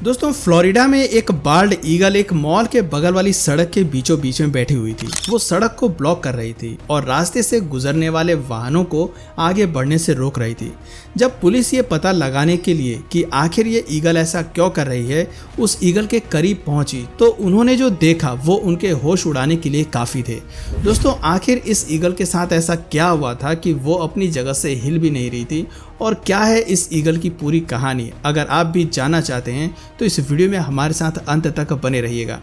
दोस्तों फ्लोरिडा में एक बाल्ड ईगल एक मॉल के बगल वाली सड़क के बीचों बीच में बैठी हुई थी। वो सड़क को ब्लॉक कर रही थी और रास्ते से गुजरने वाले वाहनों को आगे बढ़ने से रोक रही थी। जब पुलिस ये पता लगाने के लिए कि आखिर ये ईगल ऐसा क्यों कर रही है उस ईगल के करीब पहुंची तो उन्होंने जो देखा वो उनके होश उड़ाने के लिए काफी थे। दोस्तों आखिर इस ईगल के साथ ऐसा क्या हुआ था कि वो अपनी जगह से हिल भी नहीं रही थी और क्या है इस ईगल की पूरी कहानी। अगर आप भी जानना चाहते हैं तो इस वीडियो में हमारे साथ अंत तक बने रहिएगा।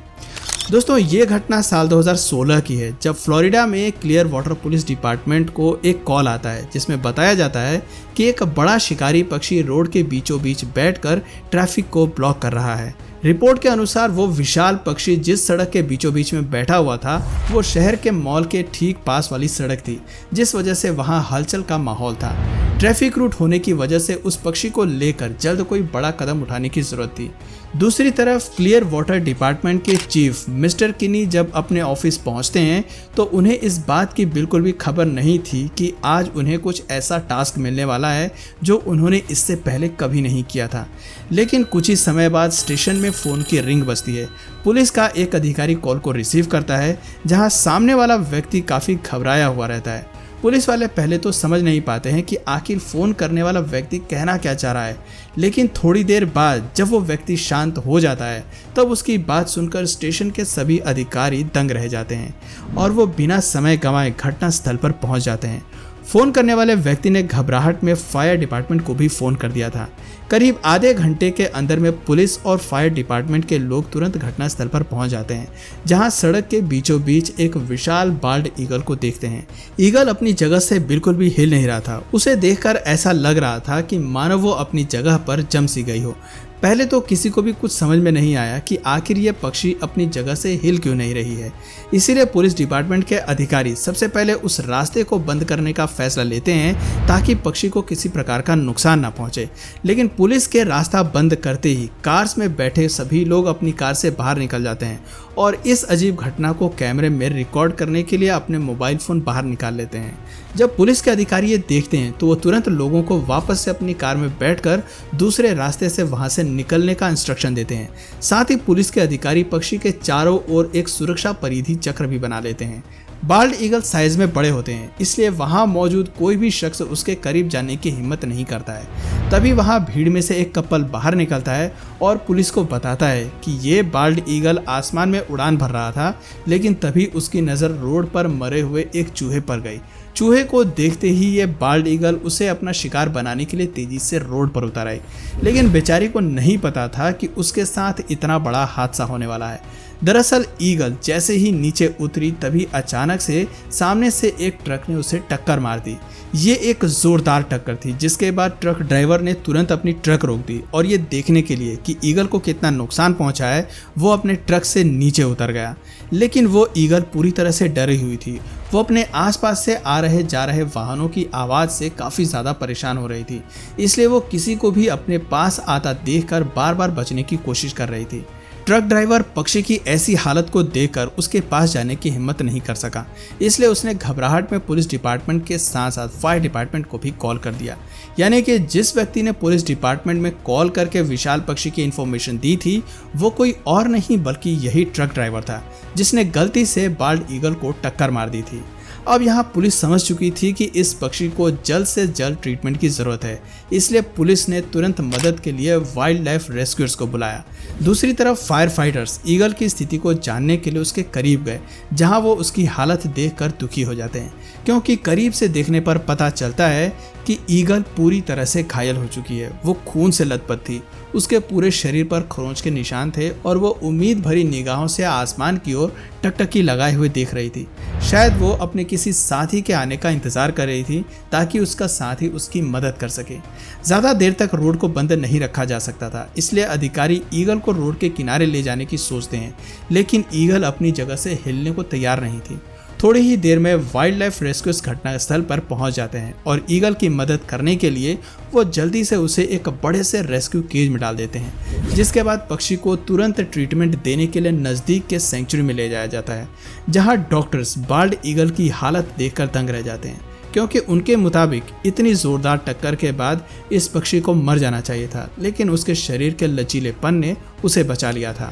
दोस्तों ये घटना साल 2016 की है जब फ्लोरिडा में क्लियर वाटर पुलिस डिपार्टमेंट को एक कॉल आता है जिसमें बताया जाता है कि एक बड़ा शिकारी पक्षी रोड के बीचों बीच बैठकर ट्रैफिक को ब्लॉक कर रहा है। रिपोर्ट के अनुसार वो विशाल पक्षी जिस सड़क के बीचों बीच में बैठा हुआ था वो शहर के मॉल के ठीक पास वाली सड़क थी, जिस वजह से वहां हलचल का माहौल था। ट्रैफिक रूट होने की वजह से उस पक्षी को लेकर जल्द कोई बड़ा कदम उठाने की जरूरत थी। दूसरी तरफ क्लियर वाटर डिपार्टमेंट के चीफ मिस्टर किनी जब अपने ऑफिस पहुंचते हैं तो उन्हें इस बात की बिल्कुल भी खबर नहीं थी कि आज उन्हें कुछ ऐसा टास्क मिलने वाला है जो उन्होंने इससे पहले कभी नहीं किया था। लेकिन कुछ ही समय बाद स्टेशन में फ़ोन की रिंग बजती है। पुलिस का एक अधिकारी कॉल को रिसीव करता है जहां सामने वाला व्यक्ति काफ़ी घबराया हुआ रहता है। पुलिस वाले पहले तो समझ नहीं पाते हैं कि आखिर फ़ोन करने वाला व्यक्ति कहना क्या चाह रहा है, लेकिन थोड़ी देर बाद जब वो व्यक्ति शांत हो जाता है तब उसकी बात सुनकर स्टेशन के सभी अधिकारी दंग रह जाते हैं और वो बिना समय गंवाए घटनास्थल पर पहुंच जाते हैं। फ़ोन करने वाले व्यक्ति ने घबराहट में फायर डिपार्टमेंट को भी फ़ोन कर दिया था। करीब आधे घंटे के अंदर में पुलिस और फायर डिपार्टमेंट के लोग तुरंत घटनास्थल पर पहुंच जाते हैं जहां सड़क के बीचों बीच एक विशाल बाल्ड ईगल को देखते हैं। ईगल अपनी जगह से बिल्कुल भी हिल नहीं रहा था। उसे देखकर ऐसा लग रहा था कि मानो वो अपनी जगह पर जम सी गई हो। पहले तो किसी को भी कुछ समझ में नहीं आया कि आखिर ये पक्षी अपनी जगह से हिल क्यों नहीं रही है। इसीलिए पुलिस डिपार्टमेंट के अधिकारी सबसे पहले उस रास्ते को बंद करने का फैसला लेते हैं ताकि पक्षी को किसी प्रकार का नुकसान ना पहुंचे। लेकिन पुलिस के रास्ता बंद करते ही कार्स में बैठे सभी लोग अपनी कार से बाहर निकल जाते हैं और इस अजीब घटना को कैमरे में रिकॉर्ड करने के लिए अपने मोबाइल फ़ोन बाहर निकाल लेते हैं। जब पुलिस के अधिकारी ये देखते हैं तो वो तुरंत लोगों को वापस से अपनी कार में बैठकर दूसरे रास्ते से वहां से निकलने का इंस्ट्रक्शन देते हैं। साथ ही पुलिस के अधिकारी पक्षी के चारों ओर एक सुरक्षा परिधि चक्र भी बना लेते हैं। बाल्ड ईगल साइज में बड़े होते हैं, इसलिए वहां मौजूद कोई भी शख्स उसके करीब जाने की हिम्मत नहीं करता है। तभी वहां भीड़ में से एक कपल बाहर निकलता है और पुलिस को बताता है कि ये बाल्ड ईगल आसमान में उड़ान भर रहा था, लेकिन तभी उसकी नज़र रोड पर मरे हुए एक चूहे पर गई। चूहे को देखते ही ये बाल्ड ईगल उसे अपना शिकार बनाने के लिए तेजी से रोड पर उतर आई, लेकिन बेचारी को नहीं पता था कि उसके साथ इतना बड़ा हादसा होने वाला है। दरअसल ईगल जैसे ही नीचे उतरी तभी अचानक से सामने से एक ट्रक ने उसे टक्कर मार दी। ये एक जोरदार टक्कर थी जिसके बाद ट्रक ड्राइवर ने तुरंत अपनी ट्रक रोक दी और ये देखने के लिए कि ईगल को कितना नुकसान पहुंचा है वो अपने ट्रक से नीचे उतर गया। लेकिन वो ईगल पूरी तरह से डरी हुई थी। वो अपने आसपास से आ रहे जा रहे वाहनों की आवाज़ से काफ़ी ज़्यादा परेशान हो रही थी, इसलिए वो किसी को भी अपने पास आता देखकर बार बार बचने की कोशिश कर रही थी। ट्रक ड्राइवर पक्षी की ऐसी हालत को देखकर उसके पास जाने की हिम्मत नहीं कर सका, इसलिए उसने घबराहट में पुलिस डिपार्टमेंट के साथ साथ फायर डिपार्टमेंट को भी कॉल कर दिया। यानी कि जिस व्यक्ति ने पुलिस डिपार्टमेंट में कॉल करके विशाल पक्षी की इन्फॉर्मेशन दी थी वो कोई और नहीं बल्कि यही ट्रक ड्राइवर था जिसने गलती से बाल्ड ईगल को टक्कर मार दी थी। अब यहाँ पुलिस समझ चुकी थी कि इस पक्षी को जल्द से जल्द ट्रीटमेंट की ज़रूरत है, इसलिए पुलिस ने तुरंत मदद के लिए वाइल्ड लाइफ रेस्क्यूअर्स को बुलाया। दूसरी तरफ फायर फाइटर्स ईगल की स्थिति को जानने के लिए उसके करीब गए, जहाँ वो उसकी हालत देखकर दुखी हो जाते हैं, क्योंकि करीब से देखने पर पता चलता है कि ईगल पूरी तरह से घायल हो चुकी है। वो खून से लथपथ थी, उसके पूरे शरीर पर खरोंच के निशान थे और वो उम्मीद भरी निगाहों से आसमान की ओर टकटकी लगाए हुए देख रही थी। शायद वो अपने किसी साथी के आने का इंतजार कर रही थी ताकि उसका साथी उसकी मदद कर सके। ज़्यादा देर तक रोड को बंद नहीं रखा जा सकता था, इसलिए अधिकारी ईगल को रोड के किनारे ले जाने की सोचते हैं, लेकिन ईगल अपनी जगह से हिलने को तैयार नहीं थी। थोड़ी ही देर में वाइल्ड लाइफ रेस्क्यूअर्स घटनास्थल पर पहुंच जाते हैं और ईगल की मदद करने के लिए वो जल्दी से उसे एक बड़े से रेस्क्यू केज में डाल देते हैं, जिसके बाद पक्षी को तुरंत ट्रीटमेंट देने के लिए नज़दीक के सेंचुरी में ले जाया जाता है, जहां डॉक्टर्स बाल्ड ईगल की हालत देखकर दंग रह जाते हैं। क्योंकि उनके मुताबिक इतनी जोरदार टक्कर के बाद इस पक्षी को मर जाना चाहिए था, लेकिन उसके शरीर के लचीलेपन ने उसे बचा लिया था।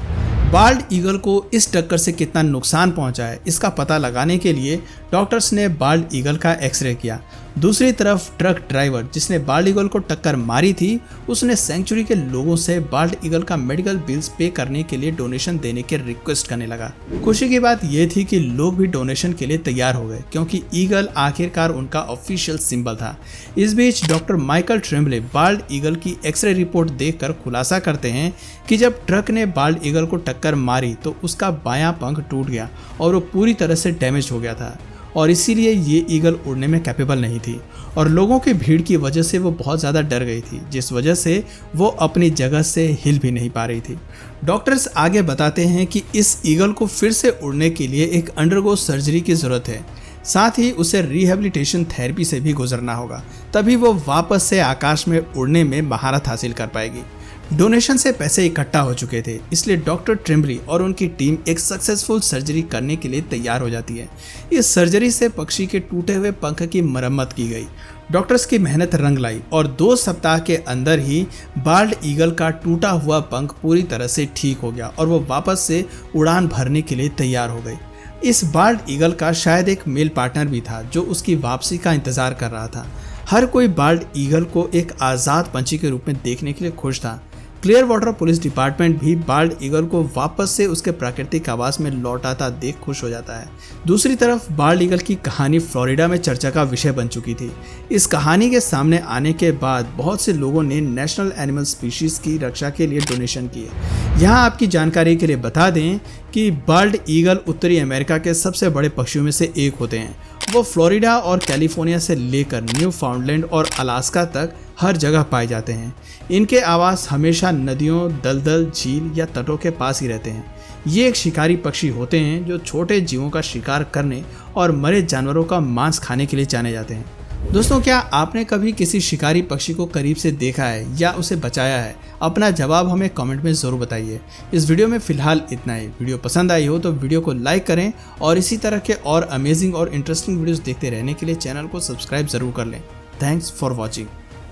बाल्ड ईगल को इस टक्कर से कितना नुकसान पहुंचा है, इसका पता लगाने के लिए डॉक्टर्स ने बाल्ड ईगल का एक्सरे किया। दूसरी तरफ ट्रक ड्राइवर जिसने बाल्ड ईगल को टक्कर मारी थी, उसने सेंचुरी के लोगों से बाल्ड ईगल का मेडिकल बिल्स पे करने के लिए डोनेशन देने की रिक्वेस्ट करने लगा। खुशी की बात यह थी कि लोग भी डोनेशन के लिए तैयार हो गए, क्योंकि ईगल आखिरकार उनका ऑफिशियल सिंबल था। इस बीच डॉक्टर माइकल ट्रेम्बले बाल्ड ईगल की एक्सरे रिपोर्ट देखकर खुलासा करते हैं कि जब ट्रक ने बाल्ड ईगल को टक्कर मारी तो उसका बायां पंख टूट गया और वो पूरी तरह से डैमेज हो गया था, और इसीलिए ये ईगल उड़ने में कैपेबल नहीं थी और लोगों की भीड़ की वजह से वो बहुत ज़्यादा डर गई थी, जिस वजह से वो अपनी जगह से हिल भी नहीं पा रही थी। डॉक्टर्स आगे बताते हैं कि इस ईगल को फिर से उड़ने के लिए एक अंडरगो सर्जरी की ज़रूरत है, साथ ही उसे रिहेबिलिटेशन थेरेपी से भी गुजरना होगा, तभी वो वापस से आकाश में उड़ने में महारत हासिल कर पाएगी। डोनेशन से पैसे इकट्ठा हो चुके थे, इसलिए डॉक्टर ट्रेम्बली और उनकी टीम एक सक्सेसफुल सर्जरी करने के लिए तैयार हो जाती है। इस सर्जरी से पक्षी के टूटे हुए पंख की मरम्मत की गई। डॉक्टर्स की मेहनत रंग लाई और 2 सप्ताह के अंदर ही बाल्ड ईगल का टूटा हुआ पंख पूरी तरह से ठीक हो गया और वो वापस से उड़ान भरने के लिए तैयार हो गई। इस बाल्ड ईगल का शायद एक मेल पार्टनर भी था जो उसकी वापसी का इंतजार कर रहा था। हर कोई बाल्ड ईगल को एक आज़ाद पंछी के रूप में देखने के लिए खुश था। क्लियर वाटर पुलिस डिपार्टमेंट भी बाल्ड ईगल को वापस से उसके प्राकृतिक आवास में लौटाता देख खुश हो जाता है। दूसरी तरफ बाल्ड ईगल की कहानी फ्लोरिडा में चर्चा का विषय बन चुकी थी। इस कहानी के सामने आने के बाद बहुत से लोगों ने नेशनल एनिमल स्पीशीज की रक्षा के लिए डोनेशन किए। यहाँ आपकी जानकारी के लिए बता दें कि बाल्ड ईगल उत्तरी अमेरिका के सबसे बड़े पक्षियों में से एक होते हैं। वो फ्लोरिडा और कैलिफोर्निया से लेकर न्यू फाउंडलैंड और अलास्का तक हर जगह पाए जाते हैं। इनके आवास हमेशा नदियों, दलदल, झील या तटों के पास ही रहते हैं। ये एक शिकारी पक्षी होते हैं जो छोटे जीवों का शिकार करने और मरे जानवरों का मांस खाने के लिए जाने जाते हैं। दोस्तों, क्या आपने कभी किसी शिकारी पक्षी को करीब से देखा है या उसे बचाया है? अपना जवाब हमें कमेंट में ज़रूर बताइए। इस वीडियो में फ़िलहाल इतना ही। वीडियो पसंद आई हो तो वीडियो को लाइक करें और इसी तरह के और अमेजिंग और इंटरेस्टिंग वीडियोस देखते रहने के लिए चैनल को सब्सक्राइब ज़रूर कर लें। Thanks for watching.